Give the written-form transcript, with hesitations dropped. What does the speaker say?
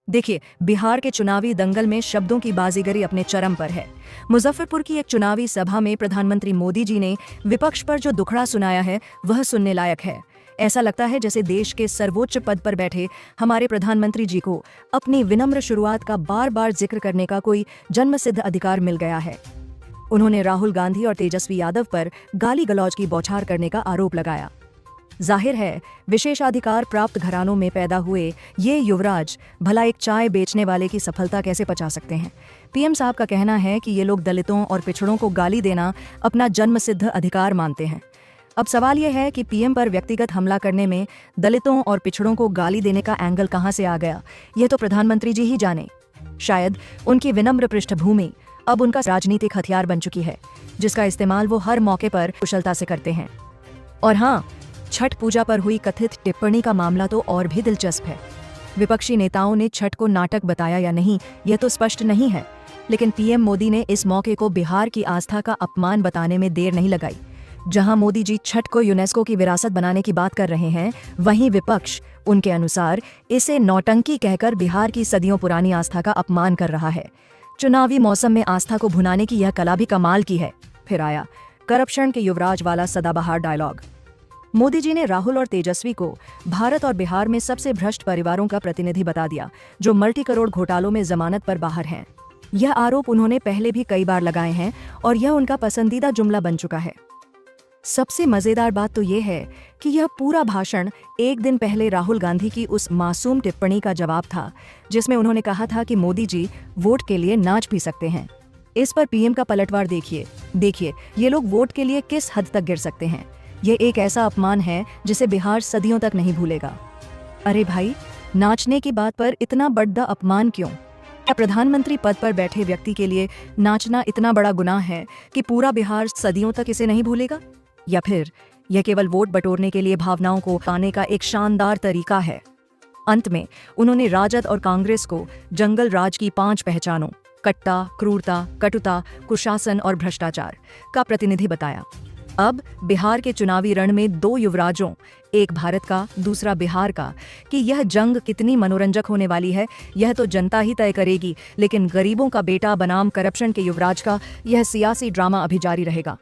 देखिए, बिहार के चुनावी दंगल में शब्दों की बाजीगरी अपने चरम पर है। मुजफ्फरपुर की एक चुनावी सभा में प्रधानमंत्री मोदी जी ने विपक्ष पर जो दुखड़ा सुनाया है वह सुनने लायक है। ऐसा लगता है जैसे देश के सर्वोच्च पद पर बैठे हमारे प्रधानमंत्री जी को अपनी विनम्र शुरुआत का बार बार जिक्र करने का कोई जन्मसिद्ध अधिकार मिल गया है। उन्होंने राहुल गांधी और तेजस्वी यादव पर गाली गलौज की बौछार करने का आरोप लगाया। जाहिर है, विशेषाधिकार प्राप्त घरानों में पैदा हुए ये युवराज भला एक चाय बेचने वाले की सफलता कैसे पचा सकते हैं। पीएम साहब का कहना है कि ये लोग दलितों और पिछड़ों को गाली देना अपना जन्मसिद्ध अधिकार मानते हैं। अब सवाल यह है कि पीएम पर व्यक्तिगत हमला करने में दलितों और पिछड़ों को गाली देने का एंगल कहां से आ गया, ये तो प्रधानमंत्री जी ही जाने। शायद उनकी विनम्र पृष्ठभूमि अब उनका राजनीतिक हथियार बन चुकी है, जिसका इस्तेमाल वो हर मौके पर कुशलता से करते हैं। और हाँ, छठ पूजा पर हुई कथित टिप्पणी का मामला तो और भी दिलचस्प है। विपक्षी नेताओं ने छठ को नाटक बताया या नहीं, यह तो स्पष्ट नहीं है, लेकिन पीएम मोदी ने इस मौके को बिहार की आस्था का अपमान बताने में देर नहीं लगाई। जहां मोदी जी छठ को यूनेस्को की विरासत बनाने की बात कर रहे हैं, वहीं विपक्ष उनके अनुसार इसे नौटंकी कहकर बिहार की सदियों पुरानी आस्था का अपमान कर रहा है। चुनावी मौसम में आस्था को भुनाने की यह कला भी कमाल की है। फिर आया करप्शन के युवराज वाला सदाबहार डायलॉग। मोदी जी ने राहुल और तेजस्वी को भारत और बिहार में सबसे भ्रष्ट परिवारों का प्रतिनिधि बता दिया, जो मल्टी करोड़ घोटालों में जमानत पर बाहर हैं। यह आरोप उन्होंने पहले भी कई बार लगाए हैं और यह उनका पसंदीदा जुमला बन चुका है। सबसे मजेदार बात तो यह है कि यह पूरा भाषण एक दिन पहले राहुल गांधी की उस मासूम टिप्पणी का जवाब था, जिसमें उन्होंने कहा था कि मोदी जी वोट के लिए नाच भी सकते हैं। इस पर पीएम का पलटवार देखिए ये लोग वोट के लिए किस हद तक गिर सकते हैं। ये एक ऐसा अपमान है जिसे बिहार सदियों तक नहीं भूलेगा। अरे भाई, नाचने की बात पर इतना बड़ा अपमान क्यों? क्या प्रधानमंत्री पद पर बैठे व्यक्ति के लिए नाचना इतना बड़ा गुनाह है कि पूरा बिहार सदियों तक इसे नहीं भूलेगा? या फिर यह केवल वोट बटोरने के लिए भावनाओं को पाने का एक शानदार तरीका है? अंत में उन्होंने राजद और कांग्रेस को जंगल राज की 5 पहचानों कट्टा, क्रूरता, कटुता, कुशासन और भ्रष्टाचार का प्रतिनिधि बताया। अब बिहार के चुनावी रण में 2 युवराजों, एक भारत का दूसरा बिहार का, कि यह जंग कितनी मनोरंजक होने वाली है यह तो जनता ही तय करेगी, लेकिन गरीबों का बेटा बनाम करप्शन के युवराज का यह सियासी ड्रामा अभी जारी रहेगा।